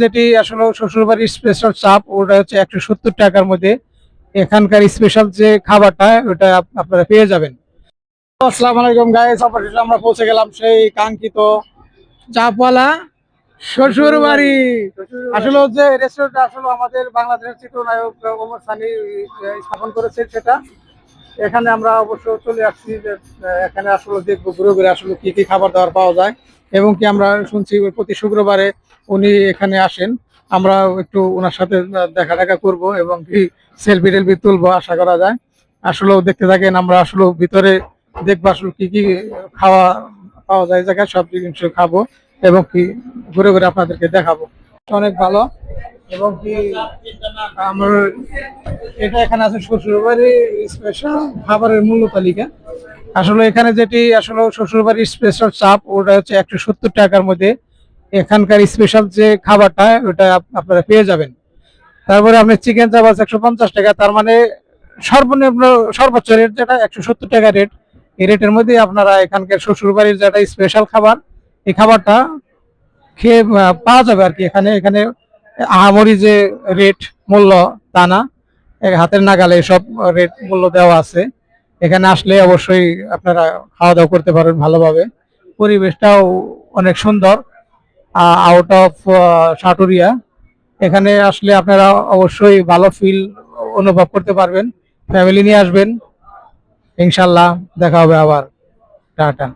যেটি আসলে শ্বশুরবাড়ির স্পেশাল চাপ ওটা হচ্ছে 170 টাকার মধ্যে এখানকার স্পেশাল যে খাবারটা ওটা আপনারা পেয়ে যাবেন। আসসালামু আলাইকুম গাইস, অবশেষে আমরা পৌঁছে গেলাম সেই কাঙ্ক্ষিত চাপওয়ালা শ্বশুর বাড়ি। আসলে যে রেস্টুরেন্টটা আসলে আমাদের বাংলাদেশের চিত্রনায়ক ওমর সানি স্থাপন করেছে, সেটা এখানে আমরা অবশ্য চলে আসছি যে এখানে আসলে দেখবো ঘুরে ঘুরে আসলে কি কি খাবার দাবার পাওয়া যায়, এবং কি আমরা শুনছি প্রতি শুক্রবারে উনি এখানে আসেন। আমরা একটু ওনার সাথে দেখা দেখা করবো এবং কি সেলফি টেলফি তুলবো আশা করা যায়। আসলেও দেখতে থাকেন, আমরা আসলে ভিতরে দেখবো আসলে কি কি খাওয়া পাওয়া যায়, জায়গায় সব জিনিস খাবো এবং কি ঘুরে ঘুরে আপনাদেরকে দেখাবো। অনেক ভালো। এবং কি আমার এটা এখানে আছে শ্বশুরবাড়ি স্পেশাল খাবারের মূল্য তালিকা। আসলে এখানে যেটি আসলে শ্বশুরবাড়ির স্পেশাল চাপ ওটা হচ্ছে 170 টাকার মধ্যে এখানকার স্পেশাল যে খাবারটা ওটা আপনারা পেয়ে যাবেন। তারপরে আপনার চিকেন চাপ আছে 150 টাকা, তার মানে সর্বনিম্ন সর্বোচ্চ রেট যেটা 170 টাকা রেট। এই রেটের মধ্যে আপনারা এখানকার শ্বশুরবাড়ির যেটা স্পেশাল খাবার, এই খাবারটা খেয়ে পাওয়া যাবে আর কি। এখানে এখানে আহামরি যে রেট মূল্য তা না, হাতের নাগালে সব রেট মূল্য দেওয়া আছে। এখানে আসলে অবশ্যই আপনারা খাওয়া দাওয়া করতে পারেন ভালোভাবে। পরিবেশটাও অনেক সুন্দর, আউট অফ সাটুরিয়া। এখানে আসলে আপনারা অবশ্যই ভালো ফিল অনুভব করতে পারবেন। ফ্যামিলি নিয়ে আসবেন, ইনশাল্লাহ দেখা হবে আবার। টাটা।